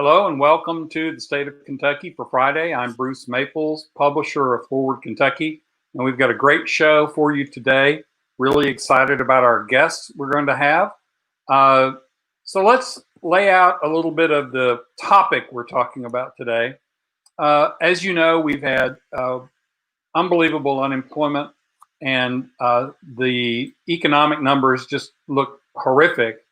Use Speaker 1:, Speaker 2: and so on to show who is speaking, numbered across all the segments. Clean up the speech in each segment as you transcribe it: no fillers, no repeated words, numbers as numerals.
Speaker 1: Hello and welcome to the state of Kentucky for Friday. I'm Bruce Maples, publisher of Forward Kentucky, and we've got a great show for you today. Really excited about our guests we're going to have. So let's lay out a little bit of the topic we're talking about today. As you know, we've had unbelievable unemployment, and the economic numbers just look horrific.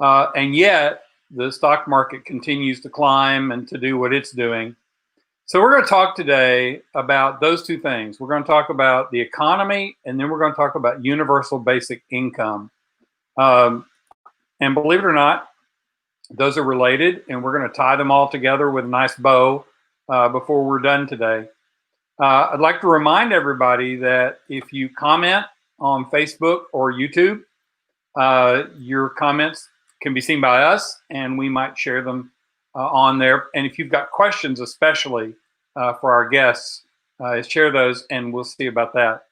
Speaker 1: And yet, the stock market continues to climb and to do what it's doing. So we're going to talk today about those two things. We're going to talk about the economy, and then we're going to talk about universal basic income. And believe it or not, those are related, and we're going to tie them all together with a nice bow before we're done today. I'd like to remind everybody that if you comment on Facebook or YouTube, your comments can be seen by us, and we might share them on there. And if you've got questions, especially for our guests, share those, and we'll see about that.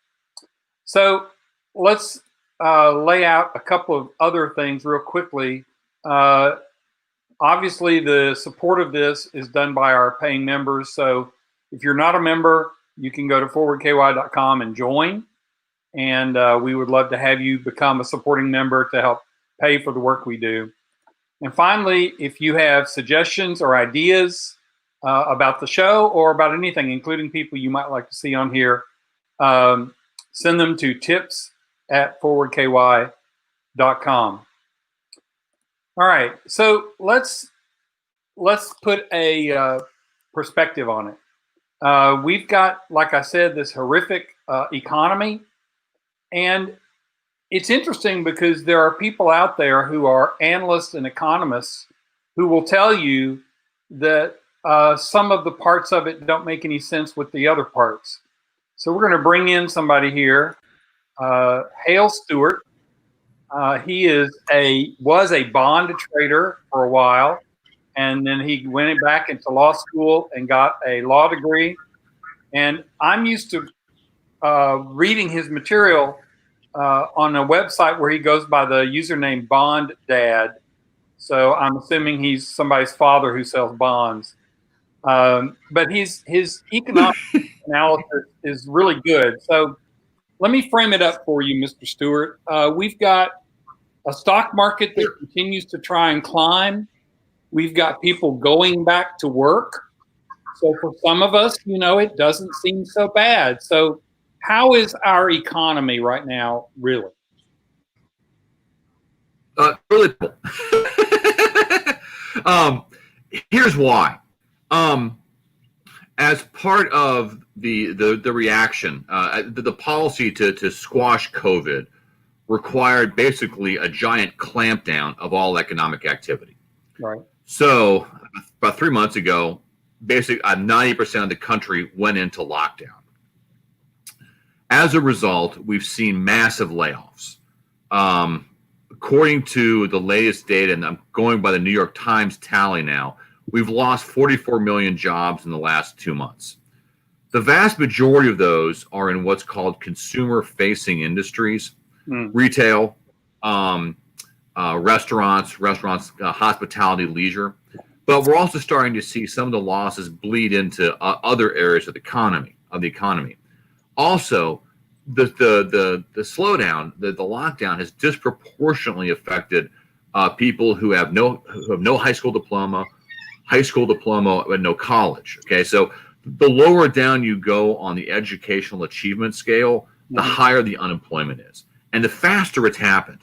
Speaker 1: So let's lay out a couple of other things real quickly. Obviously, the support of this is done by our paying members. So if you're not a member, you can go to forwardky.com and join. And we would love to have you become a supporting member to help pay for the work we do. And finally, if you have suggestions or ideas about the show or about anything, including people you might like to see on here, send them to tips@forwardky.com. All right, so let's put a perspective on it. We've got, like I said, this horrific economy, and it's interesting because there are people out there who are analysts and economists who will tell you that some of the parts of it don't make any sense with the other parts. So we're going to bring in somebody here, Hale Stewart. He was a bond trader for a while, and then he went back into law school and got a law degree. And I'm used to reading his material on a website where he goes by the username Bond Dad. So I'm assuming he's somebody's father who sells bonds. But his economic analysis is really good. So let me frame it up for you, Mr. Stewart. We've got a stock market that continues to try and climb. We've got people going back to work. So for some of us, it doesn't seem so bad. So how is our economy right now, really?
Speaker 2: Really cool. Here's why. As part of the reaction, the policy to squash COVID required basically a giant clampdown of all economic activity.
Speaker 1: Right.
Speaker 2: So about 3 months ago, basically 90% of the country went into lockdown. As a result, we've seen massive layoffs. According to the latest data, and I'm going by the New York Times tally now, we've lost 44 million jobs in the last 2 months. The vast majority of those are in what's called consumer-facing industries, retail, restaurants, hospitality, leisure. But we're also starting to see some of the losses bleed into other areas of the economy. Also, the slowdown, the lockdown has disproportionately affected people who have no high school diploma, and no college. Okay, so the lower down you go on the educational achievement scale, the higher the unemployment is, and the faster it's happened.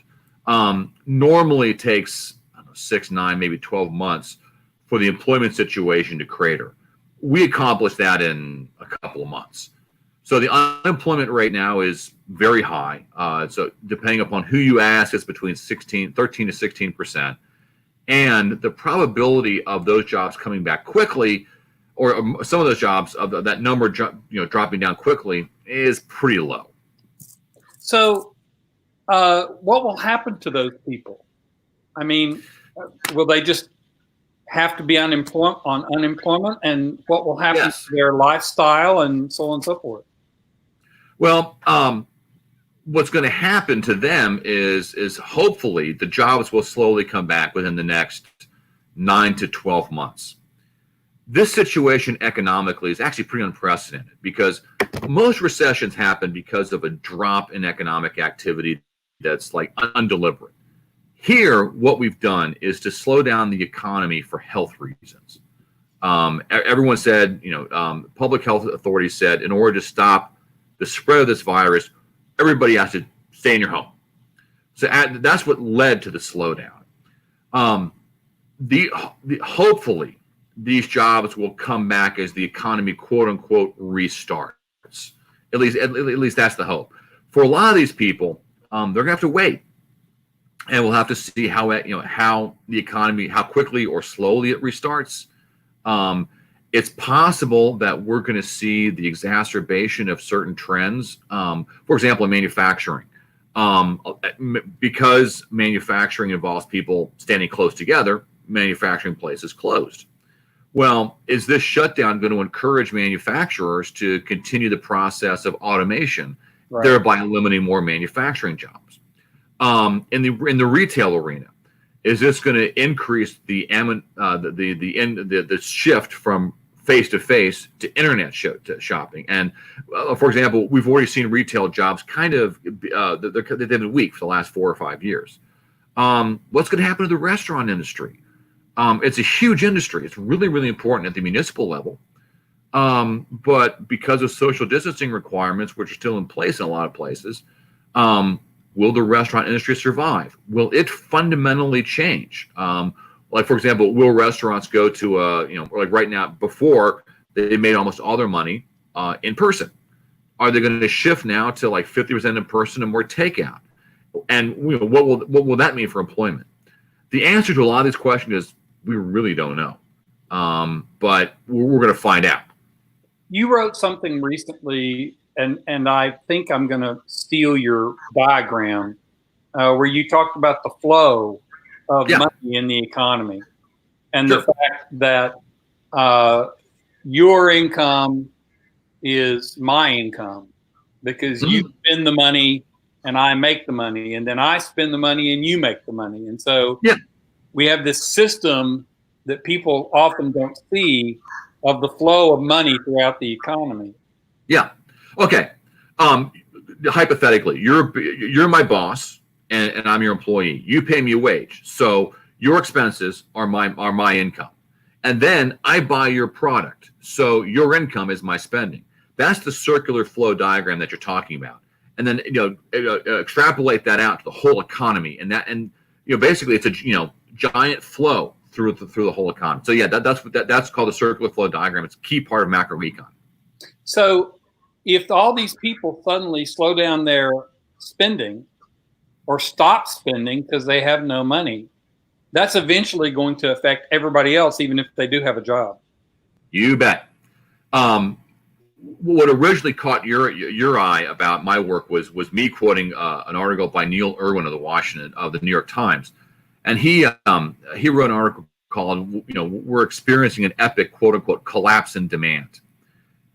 Speaker 2: Normally, it takes 6, 9, maybe 12 months for the employment situation to crater. We accomplished that in a couple of months. So the unemployment rate now is very high. So depending upon who you ask, it's between 13 to 16%. And the probability of those jobs coming back quickly, or some of those jobs, of that number dropping down quickly, is pretty low.
Speaker 1: So what will happen to those people? I mean, will they just have to be on unemployment, and what will happen to their lifestyle and so on and so forth?
Speaker 2: Well, what's going to happen to them is hopefully the jobs will slowly come back within the next 9 to 12 months. This situation economically is actually pretty unprecedented because most recessions happen because of a drop in economic activity that's like undeliberate. Here, what we've done is to slow down the economy for health reasons. Everyone said, public health authorities said, in order to stop the spread of this virus, everybody has to stay in your home. So that's what led to the slowdown. Hopefully, these jobs will come back as the economy, quote unquote, restarts. At least that's the hope. For a lot of these people, they're gonna have to wait, and we'll have to see how the economy, how quickly or slowly it restarts. It's possible that we're going to see the exacerbation of certain trends. For example, in manufacturing, because manufacturing involves people standing close together, manufacturing places closed. Well, is this shutdown going to encourage manufacturers to continue the process of automation, right, thereby limiting more manufacturing jobs? In the retail arena, is this going to increase the shift from face-to-face to internet shopping? And for example, we've already seen retail jobs kind of they've been weak for the last 4 or 5 years. What's going to happen to the restaurant industry? It's a huge industry. It's really, really important at the municipal level. But because of social distancing requirements, which are still in place in a lot of places, will the restaurant industry survive? Will it fundamentally change? Like, for example, will restaurants go to like right now, before they made almost all their money in person? Are they going to shift now to like 50% in person and more takeout? And what will that mean for employment? The answer to a lot of these questions is we really don't know, but we're going to find out.
Speaker 1: You wrote something recently, and I think I'm going to steal your diagram, where you talked about the flow of money in the economy, and the fact that your income is my income, because you spend the money and I make the money, and then I spend the money and you make the money. And so we have this system that people often don't see of the flow of money throughout the economy.
Speaker 2: Yeah. Okay. Hypothetically, you're my boss and I'm your employee. You pay me a wage. So your expenses are my income. And then I buy your product. So your income is my spending. That's the circular flow diagram that you're talking about. And then extrapolate that out to the whole economy, and basically it's a giant flow through the whole economy. So that's called the circular flow diagram. It's a key part of macroecon.
Speaker 1: So if all these people suddenly slow down their spending or stop spending because they have no money, that's eventually going to affect everybody else, even if they do have a job.
Speaker 2: You bet. What originally caught your eye about my work was me quoting an article by Neil Irwin of the New York Times, and he wrote an article called "We're experiencing an epic quote unquote collapse in demand."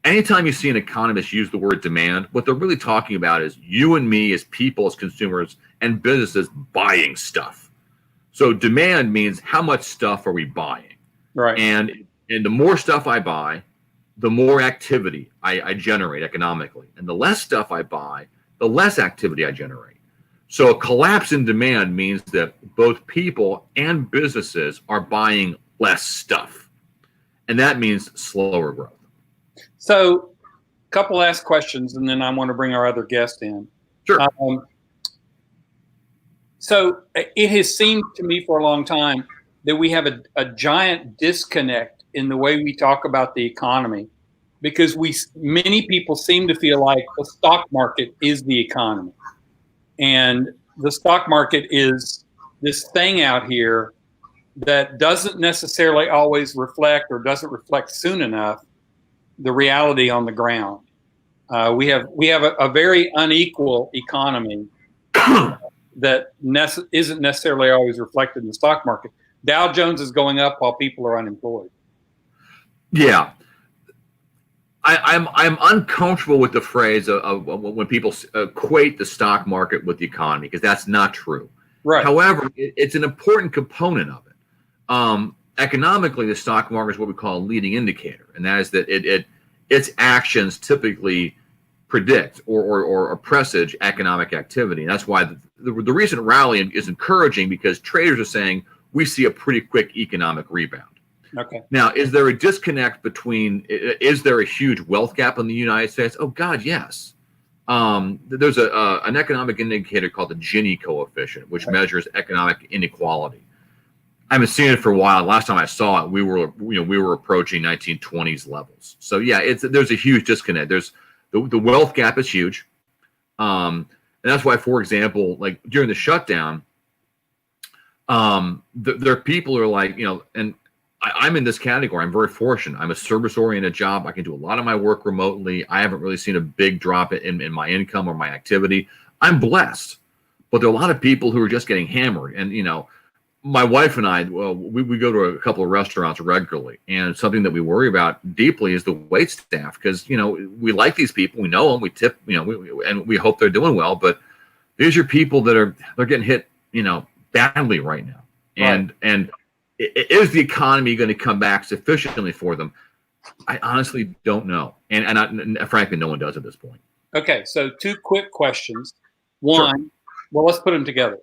Speaker 2: Anytime you see an economist use the word demand, what they're really talking about is you and me as people, as consumers, and businesses buying stuff. So demand means how much stuff are we buying,
Speaker 1: right?
Speaker 2: And the more stuff I buy, the more activity I generate economically. And the less stuff I buy, the less activity I generate. So a collapse in demand means that both people and businesses are buying less stuff. And that means slower growth.
Speaker 1: So a couple last questions, and then I want to bring our other guest in.
Speaker 2: Sure.
Speaker 1: So it has seemed to me for a long time that we have a giant disconnect in the way we talk about the economy, because many people seem to feel like the stock market is the economy, and the stock market is this thing out here that doesn't necessarily always reflect, or doesn't reflect soon enough, the reality on the ground. We have a very unequal economy that isn't necessarily always reflected in the stock market. Dow Jones is going up while people are unemployed.
Speaker 2: Yeah, I'm uncomfortable with the phrase of when people equate the stock market with the economy, because that's not true.
Speaker 1: Right.
Speaker 2: However, it's an important component of it. economically, the stock market is what we call a leading indicator, and that is that its actions typically predict or presage economic activity. And that's why the recent rally is encouraging, because traders are saying we see a pretty quick economic rebound.
Speaker 1: Okay.
Speaker 2: Now, is there a disconnect between, is there a huge wealth gap in the United States? Oh, God, yes. There's an economic indicator called the Gini coefficient, which measures economic inequality. I haven't seen it for a while. Last time I saw it, we were approaching 1920s levels. So yeah, there's a huge disconnect. There's the wealth gap is huge, and that's why, for example, like during the shutdown, there are people who are like, and I'm in this category. I'm very fortunate. I'm a service-oriented job. I can do a lot of my work remotely. I haven't really seen a big drop in my income or my activity. I'm blessed, but there are a lot of people who are just getting hammered. And my wife and I, we go to a couple of restaurants regularly, and something that we worry about deeply is the wait staff, because we like these people, we know them, we tip, and we hope they're doing well. But these are people that they're getting hit, badly right now, and is the economy going to come back sufficiently for them? I honestly don't know, and frankly, no one does at this point.
Speaker 1: Okay, so two quick questions. One,
Speaker 2: Sure.
Speaker 1: Well, let's put them together.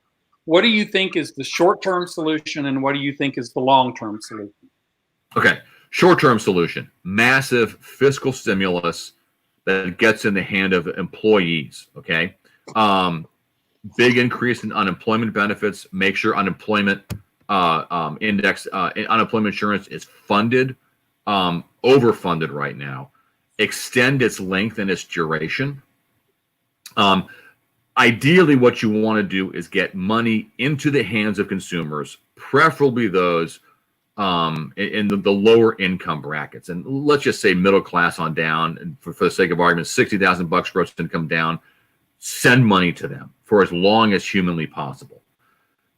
Speaker 1: What do you think is the short-term solution, and what do you think is the long-term solution?
Speaker 2: Okay, short-term solution: massive fiscal stimulus that gets in the hand of employees. Okay, big increase in unemployment benefits. Make sure unemployment index, unemployment insurance is funded, overfunded right now. Extend its length and its duration. Ideally, what you want to do is get money into the hands of consumers, preferably those in the lower income brackets. And let's just say middle class on down, and for the sake of argument, $60,000 gross income down. Send money to them for as long as humanly possible.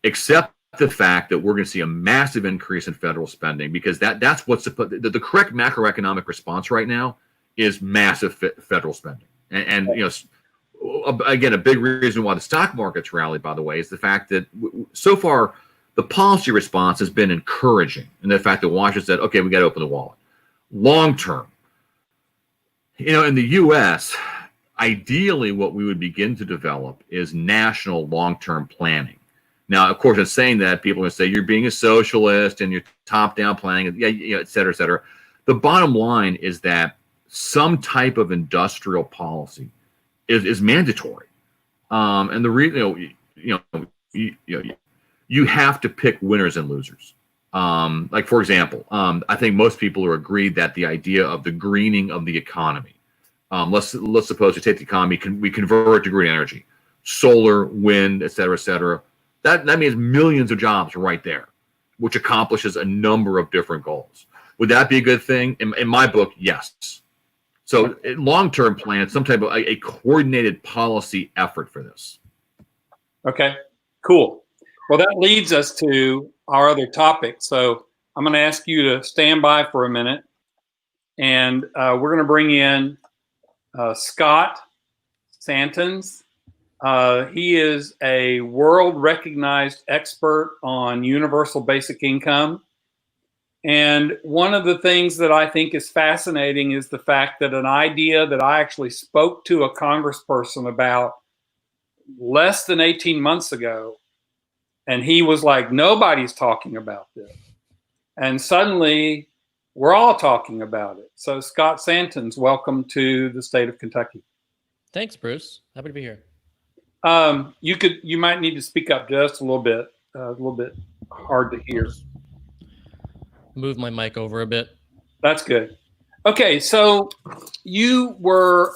Speaker 2: Accept the fact that we're going to see a massive increase in federal spending, because that's what's the correct macroeconomic response right now is massive federal spending. And again, a big reason why the stock market's rallied, by the way, is the fact that so far the policy response has been encouraging, and the fact that Washington said, okay, we got to open the wallet. Long term, in the U.S., ideally what we would begin to develop is national long-term planning. Now, of course, in saying that, people are going to say you're being a socialist and you're top-down planning, et cetera, et cetera. The bottom line is that some type of industrial policy is mandatory, and the reason you have to pick winners and losers. Like, for example, I think most people are agreed that the idea of the greening of the economy. Let's suppose you take the economy, we convert it to green energy, solar, wind, et cetera, et cetera. That means millions of jobs right there, which accomplishes a number of different goals. Would that be a good thing? In my book, yes. So long-term plan, some type of a coordinated policy effort for this. Okay,
Speaker 1: cool. Well, that leads us to our other topic. So I'm going to ask you to stand by for a minute, and we're going to bring in Scott Santens. He is a world-recognized expert on universal basic income. And one of the things that I think is fascinating is the fact that an idea that I actually spoke to a congressperson about less than 18 months ago, and he was like, nobody's talking about this. And suddenly, we're all talking about it. So Scott Santens, welcome to the state of Kentucky.
Speaker 3: Thanks, Bruce. Happy to be here.
Speaker 1: You might need to speak up just a little bit hard to hear.
Speaker 3: Move my mic over a bit.
Speaker 1: That's good. Okay, so you were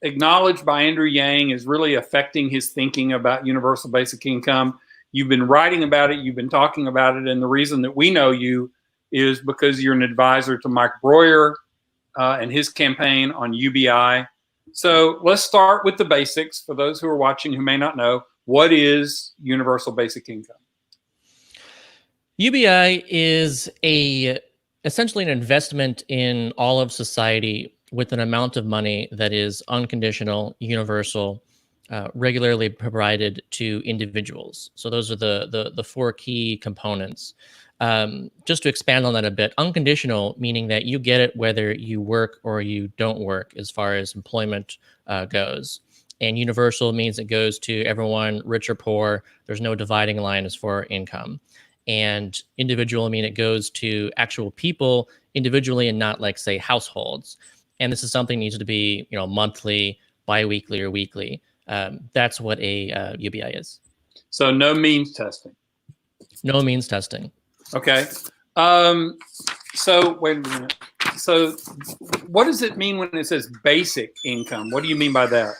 Speaker 1: acknowledged by Andrew Yang as really affecting his thinking about universal basic income. You've been writing about it, you've been talking about it, and the reason that we know you is because you're an advisor to Mike Breuer and his campaign on UBI. So let's start with the basics for those who are watching who may not know. What is universal basic income?
Speaker 3: UBI is essentially an investment in all of society with an amount of money that is unconditional, universal, regularly provided to individuals. So those are the four key components. just to expand on that a bit, unconditional meaning that you get it whether you work or you don't work as far as employment goes. And universal means it goes to everyone, rich or poor. There's no dividing line as for income. And individual mean it goes to actual people individually and not like, say, households. And this is something that needs to be, monthly, biweekly, or weekly. That's what a UBI is.
Speaker 1: So no means testing.
Speaker 3: No means testing.
Speaker 1: Okay. So wait a minute. So what does it mean when it says basic income? What do you mean by that?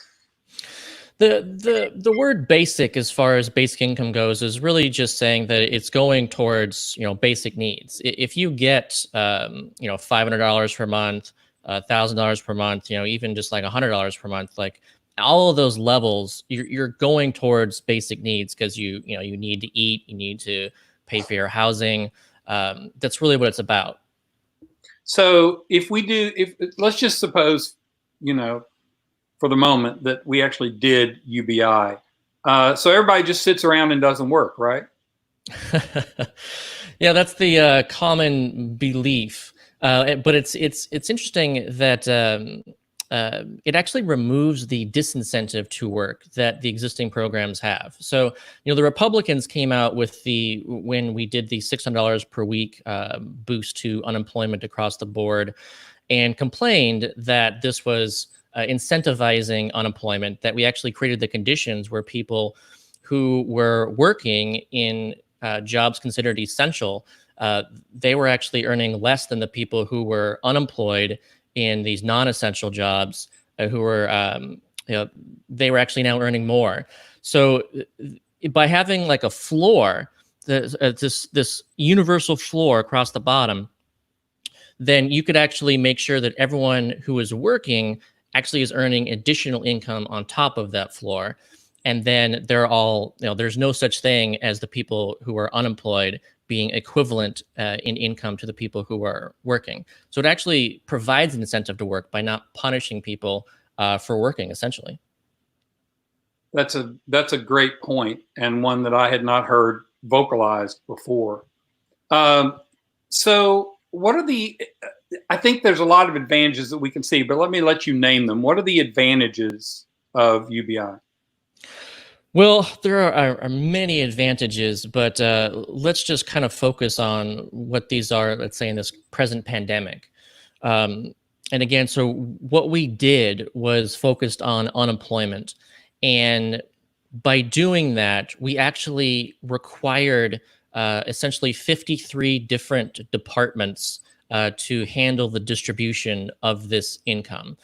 Speaker 3: The word basic, as far as basic income goes, is really just saying that it's going towards, basic needs. If you get, $500 per month, $1,000 per month, even just like $100 per month, like all of those levels, you're going towards basic needs because you need to eat, you need to pay for your housing. That's really what it's about.
Speaker 1: So if let's just suppose, for the moment that we actually did UBI. So everybody just sits around and doesn't work, right?
Speaker 3: Yeah, that's the common belief. But it's interesting that it actually removes the disincentive to work that the existing programs have. So, the Republicans came out with when we did the $600 per week boost to unemployment across the board, and complained that this was incentivizing unemployment, that we actually created the conditions where people who were working in jobs considered essential, they were actually earning less than the people who were unemployed in these non-essential jobs, who were, they were actually now earning more. So by having like a floor, this universal floor across the bottom, then you could actually make sure that everyone who is working actually is earning additional income on top of that floor. And then they're all, there's no such thing as the people who are unemployed being equivalent in income to the people who are working. So it actually provides an incentive to work by not punishing people for working, essentially.
Speaker 1: That's a great point, and one that I had not heard vocalized before. So what are I think there's a lot of advantages that we can see, but let me let you name them. What are the advantages of UBI?
Speaker 3: Well, there are many advantages, but let's just kind of focus on what these are, let's say, in this present pandemic. And again, so what we did was focused on unemployment. And by doing that, we actually required essentially 53 different departments to handle the distribution of this income.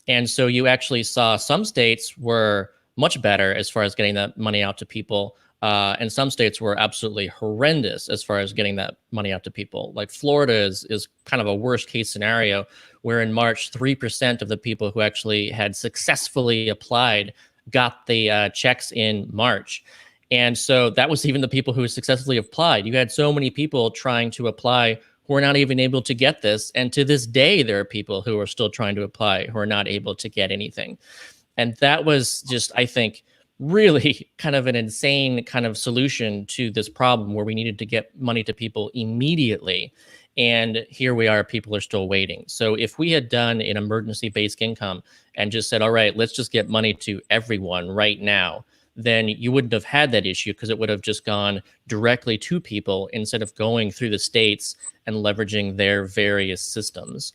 Speaker 3: And so you actually saw some states were much better as far as getting that money out to people. And some states were absolutely horrendous as far as getting that money out to people. Like Florida is kind of a worst case scenario, where in March, 3% of the people who actually had successfully applied got the checks in March. And so that was even the people who successfully applied. You had so many people trying to apply who are not even able to get this. And to this day, there are people who are still trying to apply who are not able to get anything. And that was just, I think, really kind of an insane kind of solution to this problem, where we needed to get money to people immediately. And here we are, people are still waiting. So if we had done an emergency-based income and just said, all right, let's just get money to everyone right now, then you wouldn't have had that issue, because it would have just gone directly to people instead of going through the states and leveraging their various systems.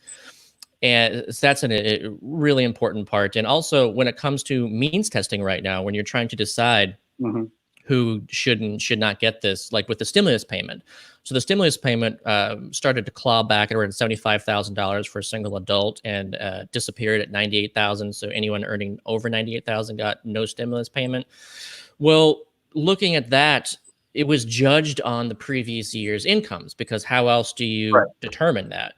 Speaker 3: And that's a really important part. And also, when it comes to means testing right now, when you're trying to decide who should and should not get this, like with the stimulus payment. So the stimulus payment started to claw back at around $75,000 for a single adult, and disappeared at $98,000. So anyone earning over $98,000 got no stimulus payment. Well, looking at that, it was judged on the previous year's incomes, because how else do you determine that?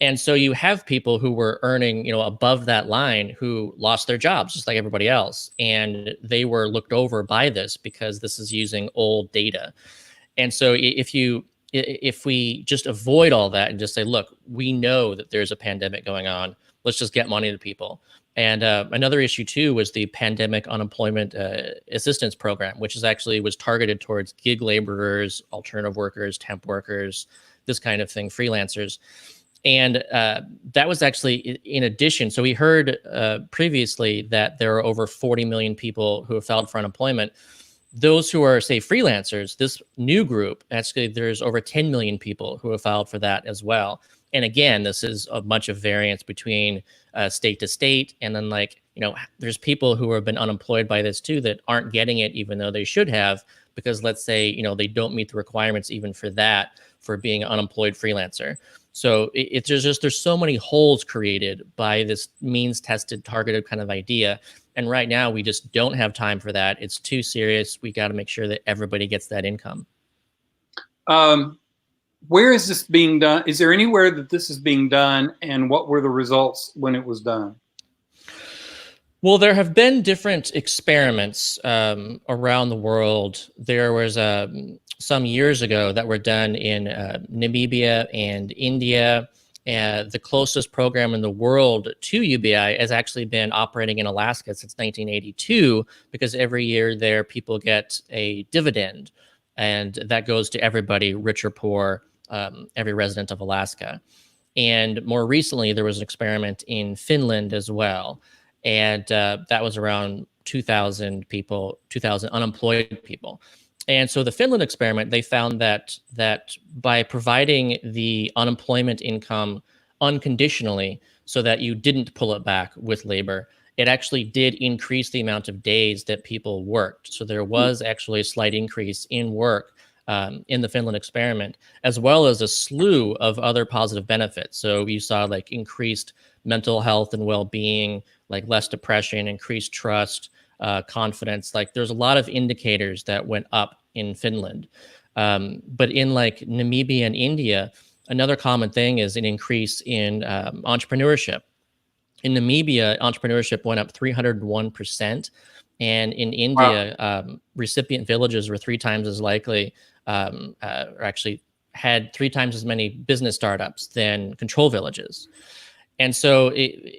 Speaker 3: And so you have people who were earning, above that line, who lost their jobs just like everybody else. And they were looked over by this, because this is using old data. And so if we just avoid all that and just say, look, we know that there's a pandemic going on, let's just get money to people. And another issue too was the pandemic unemployment assistance program, which was targeted towards gig laborers, alternative workers, temp workers, this kind of thing, freelancers. And that was actually in addition. So we heard previously that there are over 40 million people who have filed for unemployment. Those who are, say, freelancers, this new group, actually, there's over 10 million people who have filed for that as well. And again, this is a bunch of variance between state to state. And then, there's people who have been unemployed by this too that aren't getting it, even though they should have, because let's say, they don't meet the requirements even for that, for being an unemployed freelancer. So there's so many holes created by this means tested, targeted kind of idea. And right now, we just don't have time for that. It's too serious. We got to make sure that everybody gets that income.
Speaker 1: Where is this being done? Is there anywhere that this is being done? And what were the results when it was done?
Speaker 3: Well, there have been different experiments around the world. There was some years ago that were done in Namibia and India. The closest program in the world to UBI has actually been operating in Alaska since 1982, because every year there people get a dividend, and that goes to everybody, rich or poor, every resident of Alaska. And more recently, there was an experiment in Finland as well. And that was around 2,000 people, 2,000 unemployed people. And so the Finland experiment, they found that by providing the unemployment income unconditionally, so that you didn't pull it back with labor, it actually did increase the amount of days that people worked. So there was actually a slight increase in work in the Finland experiment, as well as a slew of other positive benefits. So you saw increased mental health and well-being, less depression, increased trust, confidence. There's a lot of indicators that went up in Finland. But in Namibia and India, another common thing is an increase in entrepreneurship. In Namibia, entrepreneurship went up 301%. And in India, wow, recipient villages were 3 times as likely, or actually had 3 times as many business startups than control villages. And so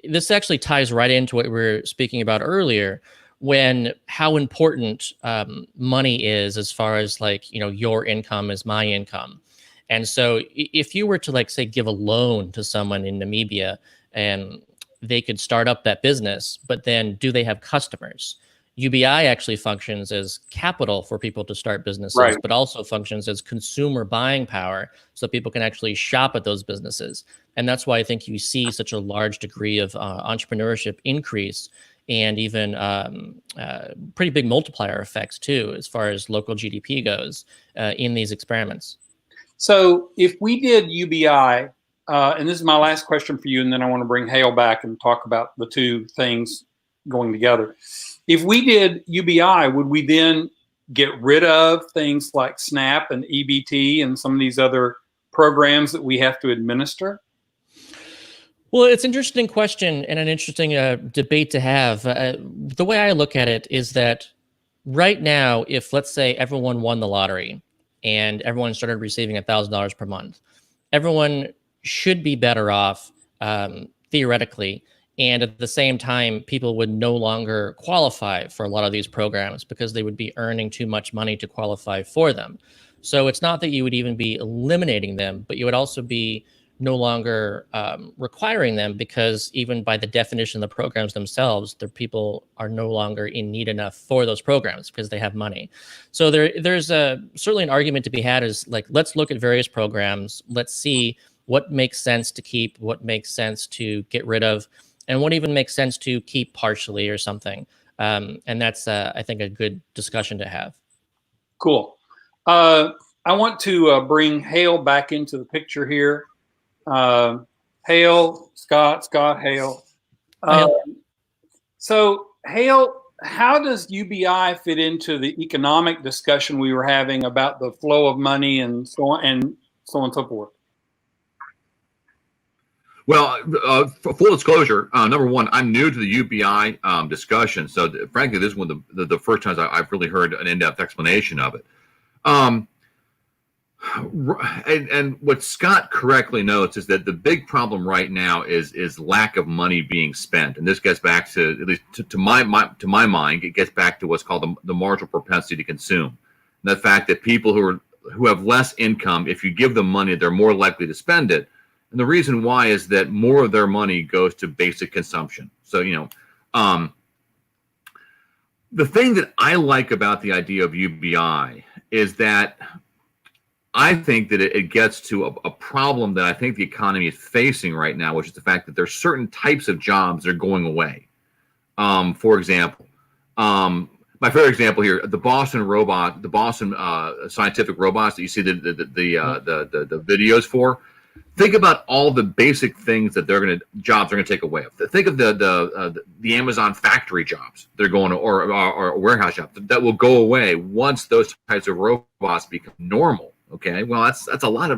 Speaker 3: this actually ties right into what we were speaking about earlier, when how important money is, as far as your income is my income. And so if you were to say give a loan to someone in Namibia, and they could start up that business, but then do they have customers? UBI actually functions as capital for people to start businesses, right, but also functions as consumer buying power, so people can actually shop at those businesses. And that's why I think you see such a large degree of entrepreneurship increase, and even pretty big multiplier effects too, as far as local GDP goes in these experiments.
Speaker 1: So if we did UBI, and this is my last question for you, and then I want to bring Hale back and talk about the two things going together. If we did UBI, would we then get rid of things like SNAP and EBT and some of these other programs that we have to administer?
Speaker 3: Well, it's an interesting question and an interesting debate to have. The way I look at it is that right now, if let's say everyone won the lottery and everyone started receiving $1,000 per month, everyone should be better off theoretically. And at the same time, people would no longer qualify for a lot of these programs because they would be earning too much money to qualify for them. So it's not that you would even be eliminating them, but you would also be no longer requiring them, because even by the definition of the programs themselves, the people are no longer in need enough for those programs because they have money. So there's certainly an argument to be had, is let's look at various programs. Let's see what makes sense to keep, what makes sense to get rid of, and what even makes sense to keep partially or something. And that's, I think, a good discussion to have.
Speaker 1: Cool. I want to bring Hale back into the picture here. Hale, Scott, Hale. So Hale, how does UBI fit into the economic discussion we were having about the flow of money and so on and so forth?
Speaker 2: Well, for full disclosure, number one, I'm new to the UBI discussion. So frankly, this is one of the first times I've really heard an in-depth explanation of it. And what Scott correctly notes is that the big problem right now is lack of money being spent, and this gets back to, at least to my mind, it gets back to what's called the marginal propensity to consume. And the fact that people who have less income, if you give them money, they're more likely to spend it. And the reason why is that more of their money goes to basic consumption. So the thing that I like about the idea of UBI is that I think that it gets to a problem that I think the economy is facing right now, which is the fact that there's certain types of jobs that are going away. For example, my favorite example here, the Boston scientific robots that you see the videos for. Think about all the basic things that jobs are going to take away. Think of the Amazon factory jobs they're going to, or warehouse jobs that will go away once those types of robots become normal. Okay, well that's a lot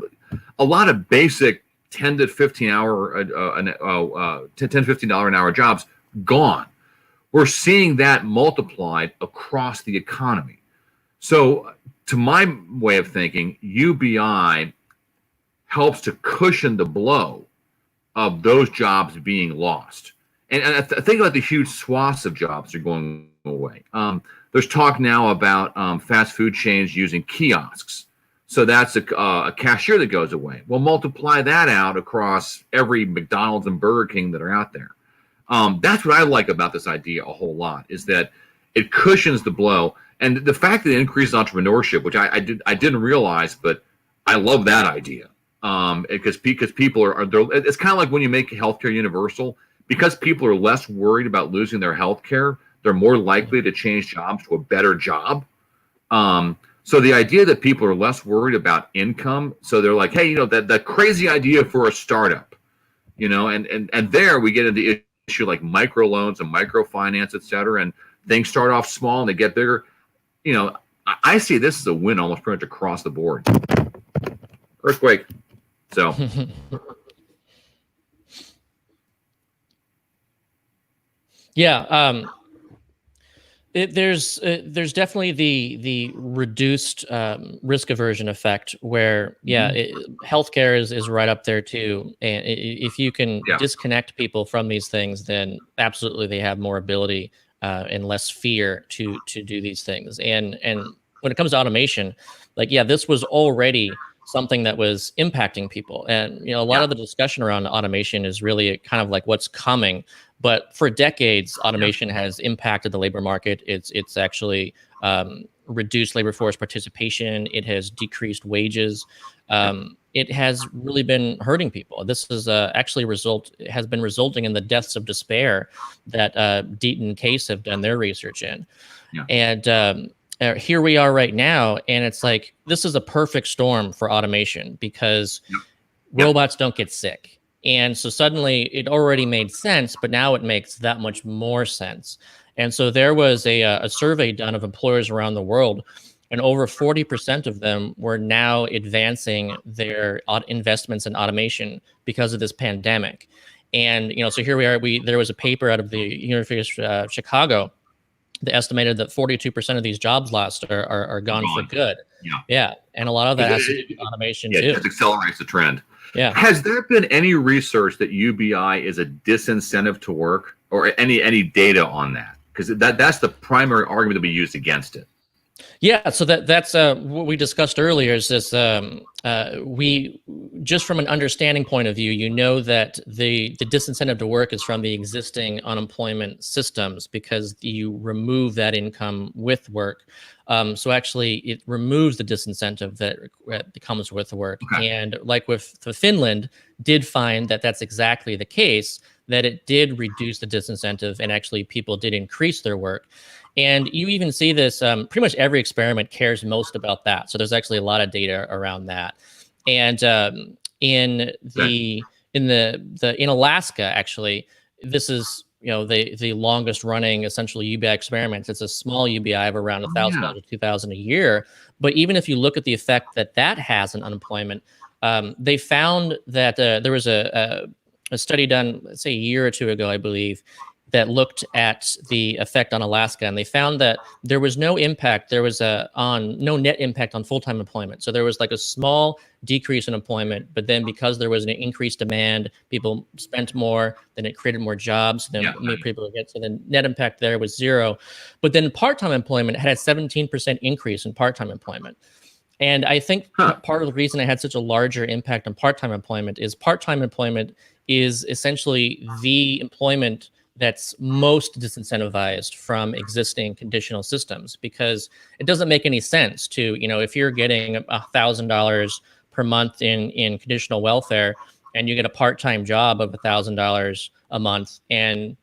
Speaker 2: of basic 10 to 15 hour $10-15 an hour jobs gone. We're seeing that multiplied across the economy. So, to my way of thinking, UBI helps to cushion the blow of those jobs being lost. And think about the huge swaths of jobs that are going away. There's talk now about fast food chains using kiosks. So that's a cashier that goes away. Well, multiply that out across every McDonald's and Burger King that are out there. That's what I like about this idea a whole lot, is that it cushions the blow. And the fact that it increases entrepreneurship, which I didn't realize, but I love that idea. Because people are it's kind of like when you make healthcare universal, because people are less worried about losing their healthcare, they're more likely to change jobs to a better job. So the idea that people are less worried about income, so they're like, hey, that crazy idea for a startup, and there we get into the issue like microloans and microfinance, et cetera, and things start off small and they get bigger. I see this as a win almost pretty much across the board. Earthquake. So.
Speaker 3: Yeah. There's definitely the reduced risk aversion effect where, healthcare is right up there too. And if you can disconnect people from these things, then absolutely they have more ability and less fear to do these things. And when it comes to automation, this was already something that was impacting people. And, a lot of the discussion around automation is really kind of like what's coming. But for decades, automation has impacted the labor market. It's actually reduced labor force participation. It has decreased wages. It has really been hurting people. This is actually has been resulting in the deaths of despair that Deaton Case have done their research in. Yeah. And here we are right now, and it's like this is a perfect storm for automation because robots don't get sick. And so suddenly it already made sense, but now it makes that much more sense. And so there was a survey done of employers around the world, and over 40% of them were now advancing their investments in automation because of this pandemic. And, so here we are. There was a paper out of the University of Chicago that estimated that 42% of these jobs lost are gone for good. Yeah. And a lot of that has to do with automation too.
Speaker 2: It just accelerates the trend.
Speaker 3: Yeah.
Speaker 2: Has there been any research that UBI is a disincentive to work, or any data on that? Because that's the primary argument that we used against it.
Speaker 3: Yeah, so that's what we discussed earlier. Is this we just from an understanding point of view, that the disincentive to work is from the existing unemployment systems because you remove that income with work. So actually, it removes the disincentive that comes with work. Okay. And like with Finland, did find that that's exactly the case. That it did reduce the disincentive, and actually people did increase their work. And you even see this, pretty much every experiment cares most about that. So there's actually a lot of data around that. And in Alaska, actually, this is the longest running essentially UBI experiments. It's a small UBI of around $1,000 to $2,000 a year. But even if you look at the effect that has on unemployment, they found that there was a study done, let's say a year or two ago, I believe, that looked at the effect on Alaska, and they found that there was no impact. There was no net impact on full-time employment. So there was like a small decrease in employment, but then because there was an increased demand, people spent more, then it created more jobs, then more people would get, so the net impact there was zero. But then part-time employment had a 17% increase in part-time employment. And I think part of the reason it had such a larger impact on part-time employment is essentially the employment that's most disincentivized from existing conditional systems, because it doesn't make any sense to, if you're getting $1,000 per month in conditional welfare and you get a part-time job of $1,000 a month and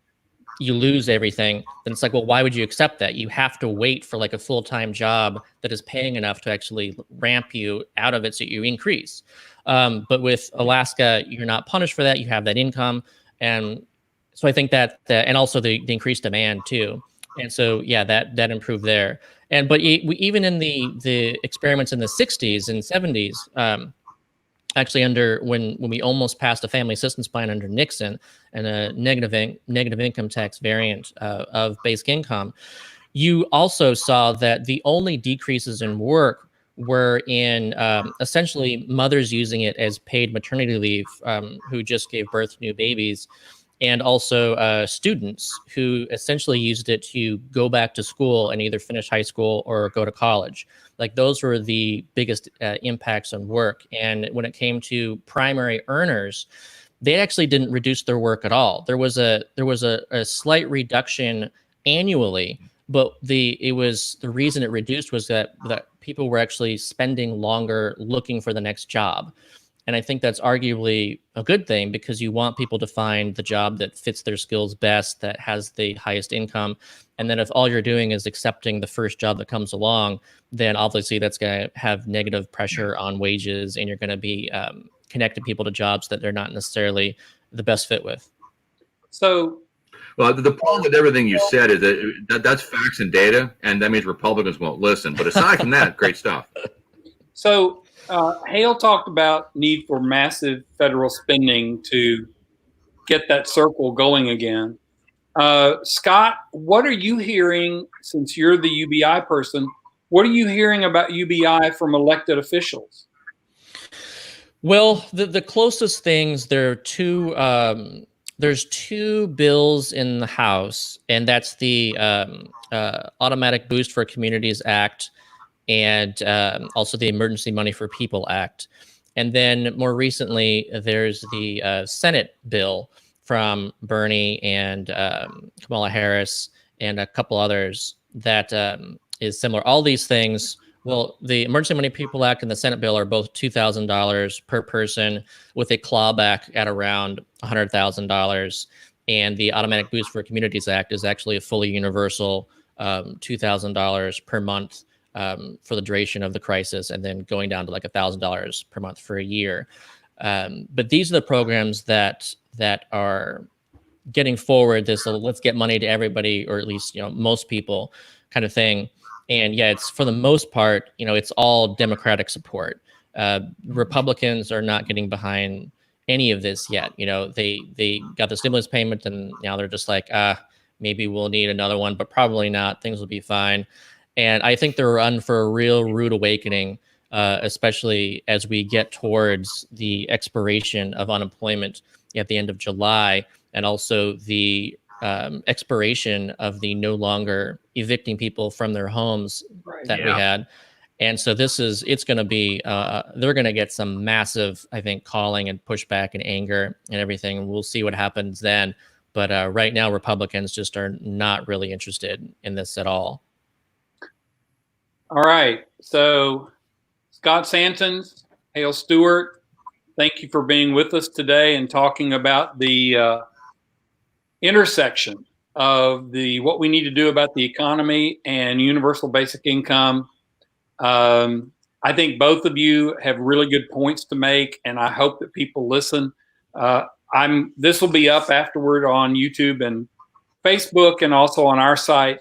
Speaker 3: you lose everything, then it's like, well, why would you accept that? You have to wait for like a full-time job that is paying enough to actually ramp you out of it so you increase. But with Alaska, you're not punished for that. You have that income. And so I think that and also the increased demand too. And so, yeah, that improved there. But even in the experiments in the 60s and 70s, actually under when we almost passed a family assistance plan under Nixon and a negative income tax variant of basic income, you also saw that the only decreases in work were in essentially mothers using it as paid maternity leave who just gave birth to new babies, and also students who essentially used it to go back to school and either finish high school or go to college. Like those were the biggest impacts on work. And when it came to primary earners, they actually didn't reduce their work at all. There was a slight reduction annually, but the reason it reduced was that people were actually spending longer looking for the next job. And I think that's arguably a good thing, because you want people to find the job that fits their skills best, that has the highest income. And then if all you're doing is accepting the first job that comes along, then obviously that's going to have negative pressure on wages, and you're going to be connecting people to jobs that they're not necessarily the best fit with.
Speaker 1: So,
Speaker 2: well, the problem with everything you said is that that's facts and data, and that means Republicans won't listen. But aside from that, great stuff.
Speaker 1: So Hale talked about need for massive federal spending to get that circle going again. Scott, what are you hearing, since you're the UBI person, what are you hearing about UBI from elected officials?
Speaker 3: Well, the closest things, there's two bills in the House, and that's the Automatic Boost for Communities Act, and also the Emergency Money for People Act. And then more recently, there's the Senate bill from Bernie and Kamala Harris and a couple others that is similar. All these things, well, the Emergency Money People Act and the Senate bill are both $2,000 per person with a clawback at around $100,000. And the Automatic Boost for Communities Act is actually a fully universal $2,000 per month for the duration of the crisis, and then going down to like $1,000 per month for a year. But these are the programs that are getting forward this let's get money to everybody, or at least most people kind of thing. And yeah, it's for the most part, it's all Democratic support. Republicans are not getting behind any of this yet. They got the stimulus payment, and now they're just like, maybe we'll need another one, but probably not. Things will be fine. And I think they're run for a real rude awakening, especially as we get towards the expiration of unemployment at the end of July, and also the expiration of the no longer evicting people from their homes that we had. And so it's going to be, they're going to get some massive, I think, calling and pushback and anger and everything. We'll see what happens then. But right now, Republicans just are not really interested in this at all.
Speaker 1: All right. So Scott Santens, Hale Stewart, thank you for being with us today and talking about the intersection of what we need to do about the economy and universal basic income. I think both of you have really good points to make, and I hope that people listen. This will be up afterward on YouTube and Facebook, and also on our site.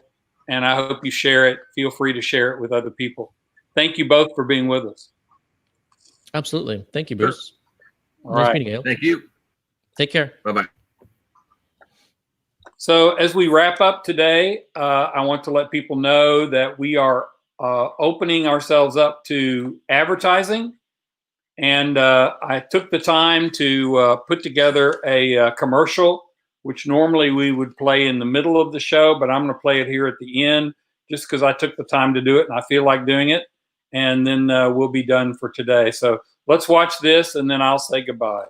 Speaker 1: And I hope you share it. Feel free to share it with other people. Thank you both for being with us.
Speaker 3: Absolutely. Thank you, Bruce.
Speaker 1: All
Speaker 3: nice
Speaker 1: right.
Speaker 3: meeting you.
Speaker 2: Thank you.
Speaker 3: Take care.
Speaker 2: Bye-bye.
Speaker 1: So as we wrap up today, I want to let people know that we are opening ourselves up to advertising. And I took the time to put together a commercial, which normally we would play in the middle of the show, but I'm going to play it here at the end just because I took the time to do it and I feel like doing it. And then we'll be done for today. So let's watch this and then I'll say goodbye.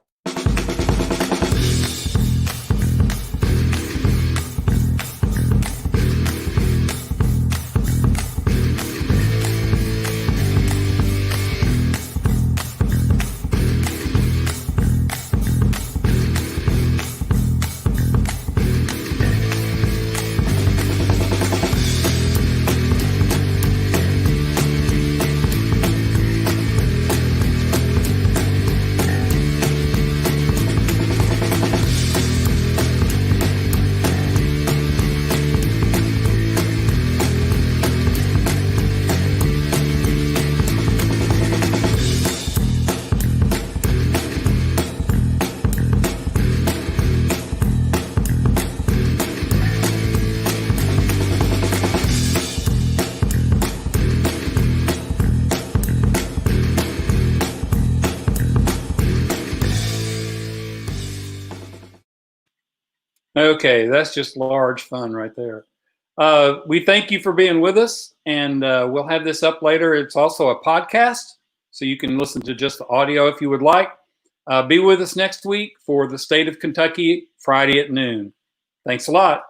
Speaker 1: Okay, that's just large fun right there. We thank you for being with us, and we'll have this up later. It's also a podcast, so you can listen to just the audio if you would like. Be with us next week for the State of Kentucky, Friday at noon. Thanks a lot.